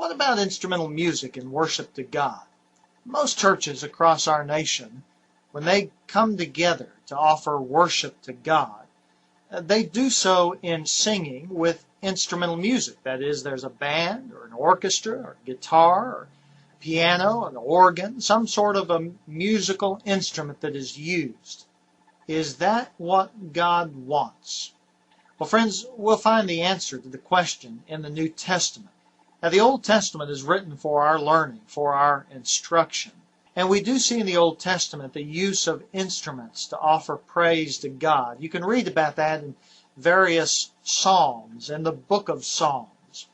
What about instrumental music and worship to God? Most churches across our nation, when they come together to offer worship to God, they do so in singing with instrumental music. That is, there's a band or an orchestra or guitar or piano, an organ, some sort of a musical instrument that is used. Is that what God wants? Well, friends, we'll find the answer to the question in the New Testament. Now, the Old Testament is written for our learning, for our instruction. And we do see in the Old Testament the use of instruments to offer praise to God. You can read about that in various Psalms, in the book of Psalms.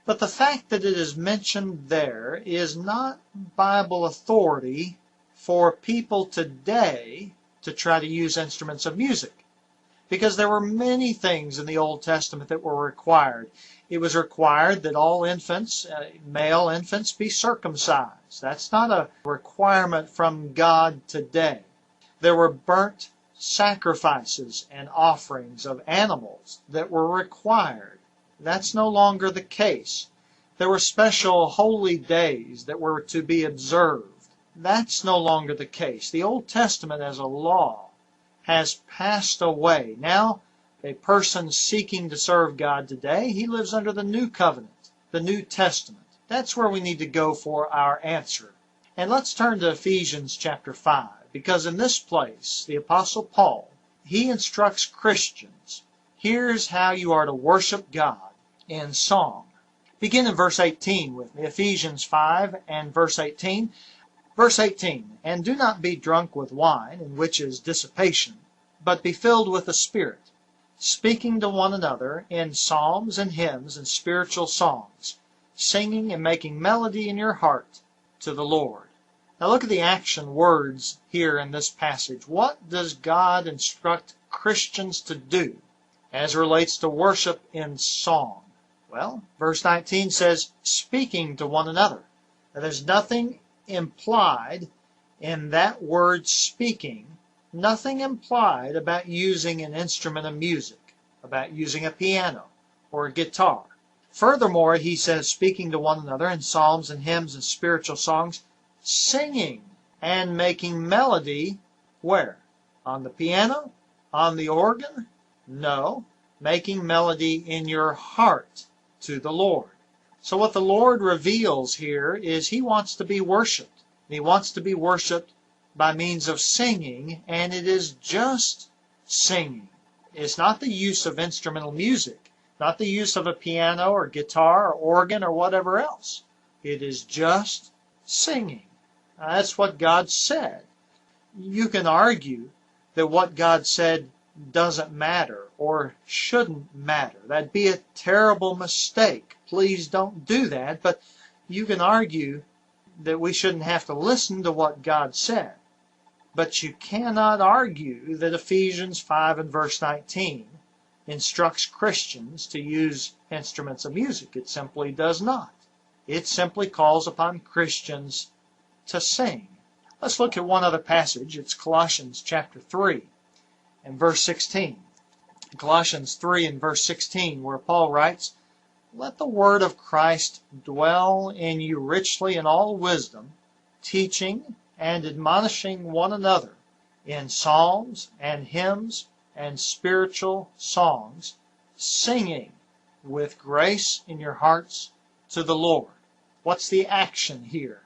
But the fact that it is mentioned there is not Bible authority for people today to try to use instruments of music. Because there were many things in the Old Testament that were required. It was required that all infants, male infants, be circumcised. That's not a requirement from God today. There were burnt sacrifices and offerings of animals that were required. That's no longer the case. There were special holy days that were to be observed. That's no longer the case. The Old Testament as a law has passed away. Now, a person seeking to serve God today, he lives under the New Covenant, the New Testament. That's where we need to go for our answer. And let's turn to Ephesians chapter 5, because in this place, the Apostle Paul, he instructs Christians. Here's how you are to worship God in song. Begin in verse 18 with me, Ephesians 5 and verse 18. Verse 18, "And do not be drunk with wine, in which is dissipation, but be filled with the Spirit, speaking to one another in psalms and hymns and spiritual songs, singing and making melody in your heart to the Lord." Now look at the action words here in this passage. What does God instruct Christians to do as it relates to worship in song? Well, verse 19 says, speaking to one another. Now there's nothing implied in that word speaking, nothing implied about using an instrument of music, about using a piano or a guitar. Furthermore, he says, speaking to one another in psalms and hymns and spiritual songs, singing and making melody, where? On the piano? On the organ? No, making melody in your heart to the Lord. So what the Lord reveals here is He wants to be worshipped. And He wants to be worshipped by means of singing, and it is just singing. It's not the use of instrumental music, not the use of a piano or guitar or organ or whatever else. It is just singing. Now, that's what God said. You can argue that what God said doesn't matter or shouldn't matter. That'd be a terrible mistake. Please don't do that. But you can argue that we shouldn't have to listen to what God said. But you cannot argue that Ephesians 5 and verse 19 instructs Christians to use instruments of music. It simply does not. It simply calls upon Christians to sing. Let's look at one other passage. It's Colossians chapter 3 and verse 16. Colossians 3 and verse 16, where Paul writes, "Let the word of Christ dwell in you richly in all wisdom, teaching and admonishing one another in psalms and hymns and spiritual songs, singing with grace in your hearts to the Lord." What's the action here?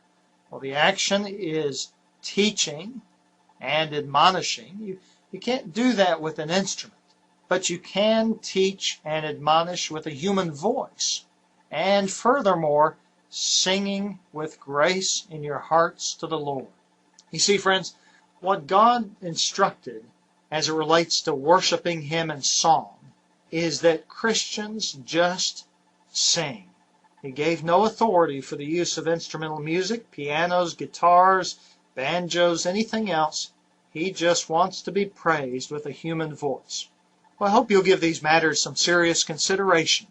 Well, the action is teaching and admonishing. You can't do that with an instrument, but you can teach and admonish with a human voice. And furthermore, singing with grace in your hearts to the Lord. You see, friends, what God instructed as it relates to worshiping Him in song is that Christians just sing. He gave no authority for the use of instrumental music, pianos, guitars, banjos, anything else. He just wants to be praised with a human voice. Well, I hope you'll give these matters some serious consideration